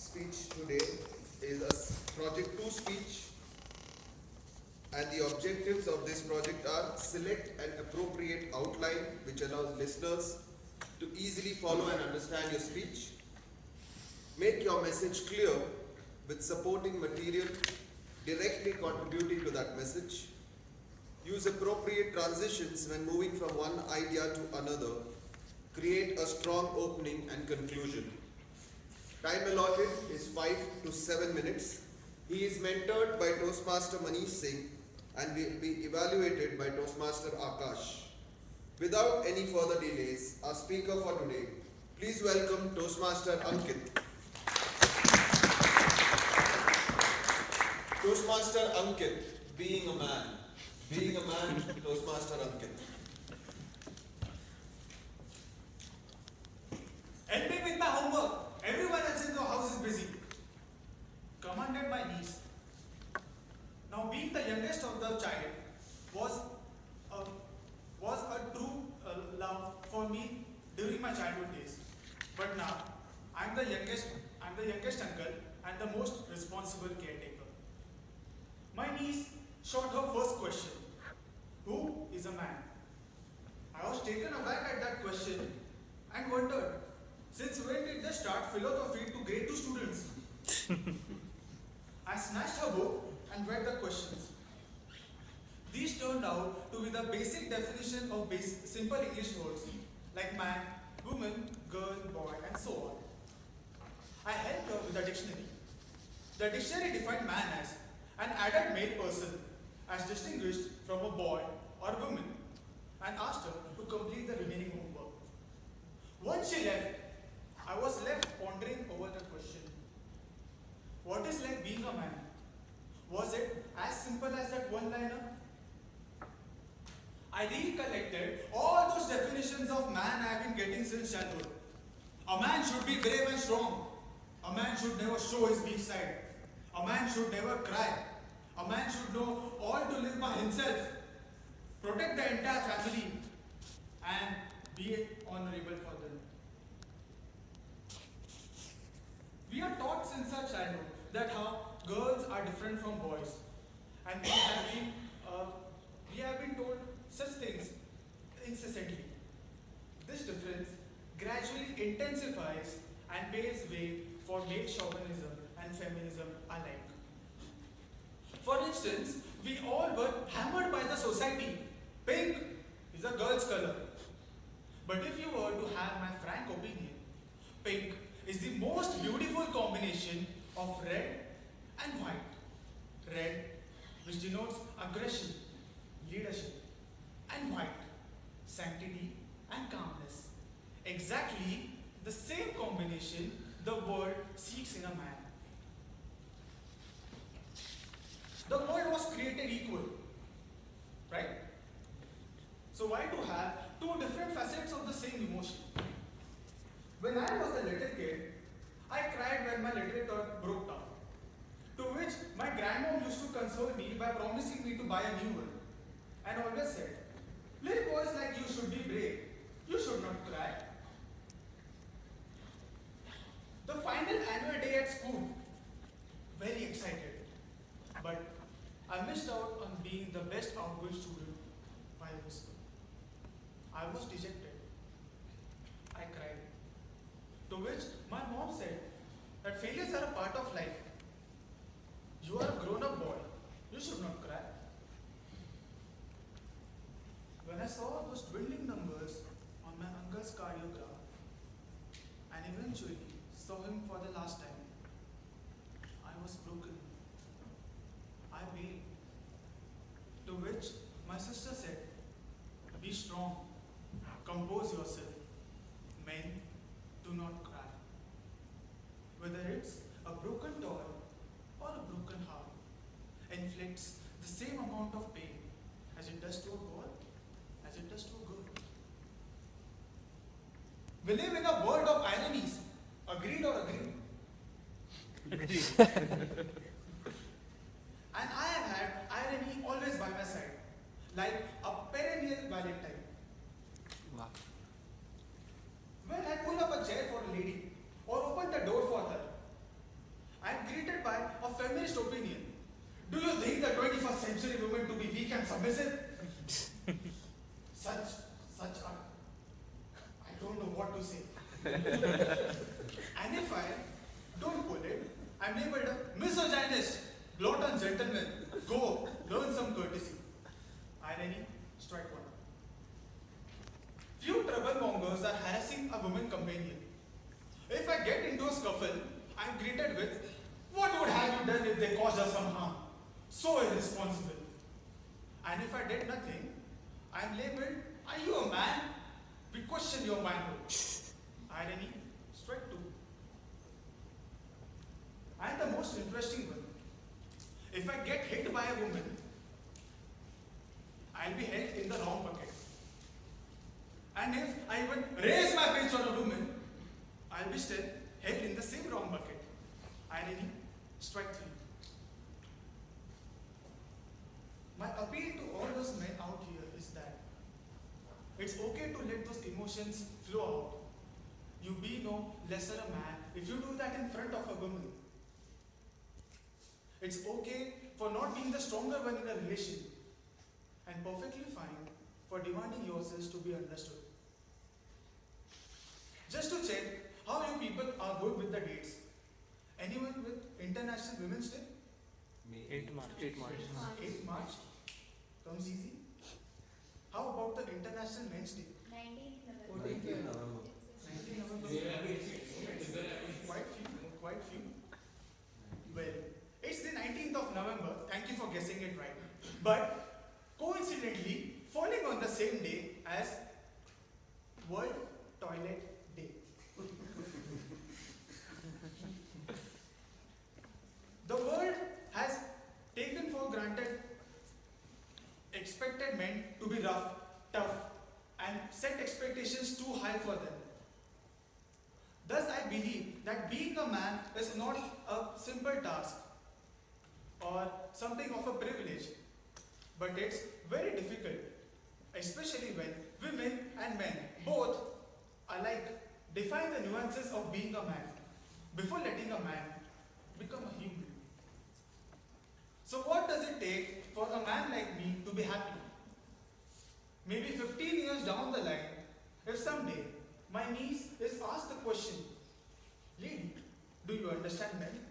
speech today is a Project 2 speech, and the objectives of this project are: select an appropriate outline which allows listeners to easily follow and understand your speech, make your message clear with supporting material directly contributing to that message, use appropriate transitions when moving from one idea to another, create a strong opening and conclusion. Time allotted is 5 to 7 minutes. He is mentored by Toastmaster Manish Singh and will be evaluated by Toastmaster Akash. Without any further delays, our speaker for today, please welcome Toastmaster Ankit. Toastmaster Ankit, being a man. Being a man, Toastmaster Ankit. Help me with my homework. Everyone else in the house is busy. Commanded my niece. Now, being the youngest of the child was a true love for me during my childhood days. But now, I'm the youngest uncle and the most responsible caretaker. My niece shot her first question. Who is a man? I was taken aback at that question and wondered, since when did they start philosophy to grade 2 students? I snatched her book and read the questions. These turned out to be the basic definition of simple English words like man, woman, girl, boy, and so on. I helped her with the dictionary. The dictionary defined man as an adult male person as distinguished from a boy or woman, and asked her to complete the remaining homework. Once she left, I was left pondering over the question. What is like being a man? Was it as simple as that one-liner? I recollected all those definitions of man I have been getting since childhood. A man should be brave and strong. A man should never show his weak side. A man should never cry. A man should know all to live by himself, protect the entire family, and be honorable for them. We are taught since our childhood that how girls are different from boys, and we have been told such things incessantly. This difference gradually intensifies and paves way for male chauvinism and feminism alike. For instance, we all were hammered by the society. Pink is a girl's color. But if you were to have my frank opinion, pink is the most beautiful combination of red and white. Red, which denotes aggression, leadership, and white, sanctity and calmness. Exactly the same combination the world seeks in a man. The world was created equal, right? So why to have two different facets of the same emotion? When I was a little kid, I cried when my literature broke down, to which my grandmom used to console me by promising me to buy a new one, and always said, little boys like you should be brave, you should not cry. The final annual day at school, very excited, but I missed out on being the best outgoing student by a whisker. I was dejected. I cried. To which my mom said that failures are a part of life. You are a grown-up boy. You should not cry. When I saw those dwindling numbers on my uncle's cardiograph and eventually saw him for the last time, I was broken. I wailed. To which my sister said, be strong, compose yourself. Men do not cry. Whether it's a broken toy or a broken heart, inflicts the same amount of pain as it does to a boy, as it does to a girl. We live in a world of ironies. Agreed or agreed? And I have had irony always by my side, like a perennial Valentine. Wow. When I pull up a chair for a lady or open the door for her, the 21st century women to be weak and submissive? Such are, I don't know what to say. And if I don't pull it, I'm labeled a misogynist, glutton gentleman. Go, learn some courtesy. Irony, strike one. Few troublemongers are harassing a woman companion. If I get into a scuffle, I'm greeted with, "What would have you done if they caused us some harm? So irresponsible." And if I did nothing, I'm labeled, "Are you a man? We question your manhood." Irony, strike two. And the most interesting one, if I get hit by a woman, I'll be held in the wrong bucket. And if I even raise my pitch on a woman, I'll be still held in the same wrong bucket. Irony, strike three. My appeal to all those men out here is that it's okay to let those emotions flow out. You be no lesser a man if you do that in front of a woman. It's okay for not being the stronger one in a relation, and perfectly fine for demanding yourselves to be understood. Just to check how you people are good with the dates. Anyone with International Women's Day? 8 March. 8 March? Comes easy. How about the International Men's Day? 19th November. 19th November. Quite few. Well, it's the 19th of November. Thank you for guessing it right. But coincidentally, falling on the same day as World Toilet Day. The world has taken for granted expected men to be rough, tough, and set expectations too high for them. Thus, I believe that being a man is not a simple task or something of a privilege, but it's very difficult, especially when women and men both alike define the nuances of being a man before letting a man become a human. So what does it take for a man like me to be happy? Maybe 15 years down the line, if someday my niece is asked the question, "Lady, do you understand men?"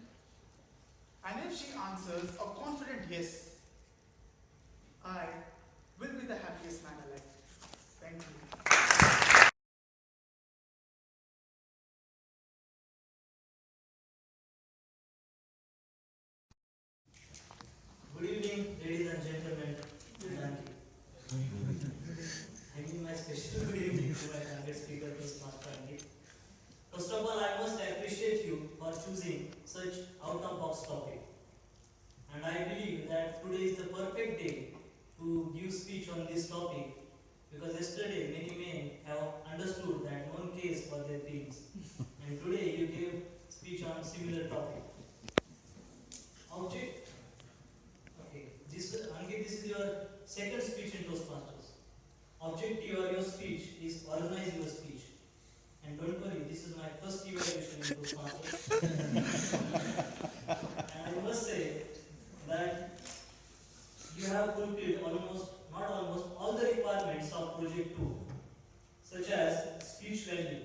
And if she answers a confident yes, I will be the happiest man alive. Thank you. Good evening, ladies and gentlemen. Thank you. I give my special good evening to my target speaker, Toastmaster Andy. First of all, I must appreciate you for choosing such out-of-box topic. And I believe that today is the perfect day to give speech on this topic, because yesterday many men have understood that no one cares for their dreams. And today you gave speech on similar topic. Object. Okay, Ankit, this is your second speech in Toastmasters. Objective of your speech is organize your speech. And don't worry, this is my first evaluation in Toastmasters. And I must say that you have fulfilled all the requirements of Project 2, such as speech value.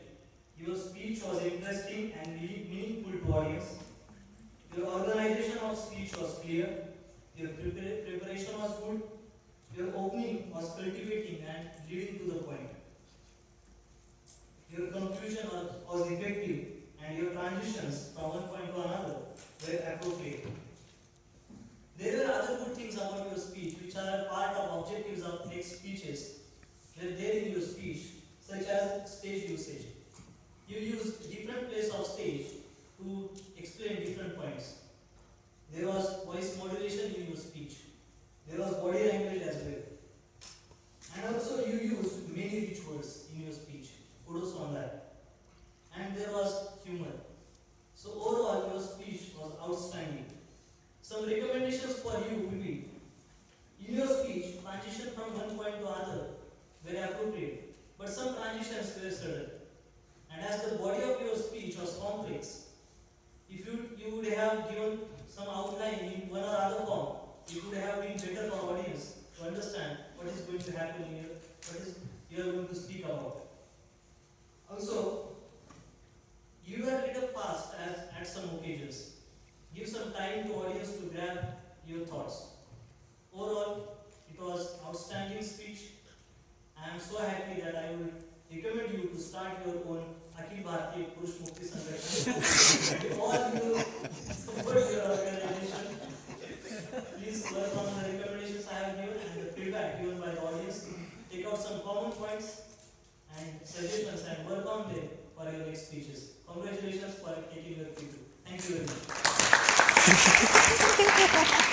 Your speech was interesting and meaningful to audience. Your organization of speech was clear. Your preparation was good. Your opening was cultivating and leading to the point. Your conclusion was effective, and your transitions from one point to another were appropriate. There were other good things about your speech which are a part of objectives of next speeches. Were there in your speech, such as stage usage. You used different place of stage to explain different points. There was voice modulation in your speech. There was body language as well. And also you used many rich words in your speech. Kudos on that. And there was humor. So overall your speech was outstanding. Some recommendations for you will be, in your speech, transition from one point to another were appropriate, but some transitions were sudden. And as the body of your speech was complex, if you would have given some outline in one or other form, you could have to happen here, what is you are going to speak about. Also, you are a little fast at some occasions. Give some time to audience to grab your thoughts. Overall, it was outstanding speech. I am so happy that I will recommend you to start your own Akhil Bharatiya Purush Mukti Sangathan. All you support your organization. Please work on the recommendations I have given and the feedback given by the audience. Take out some common points and suggestions and work on them for your next speeches. Congratulations for taking your people. Thank you very much.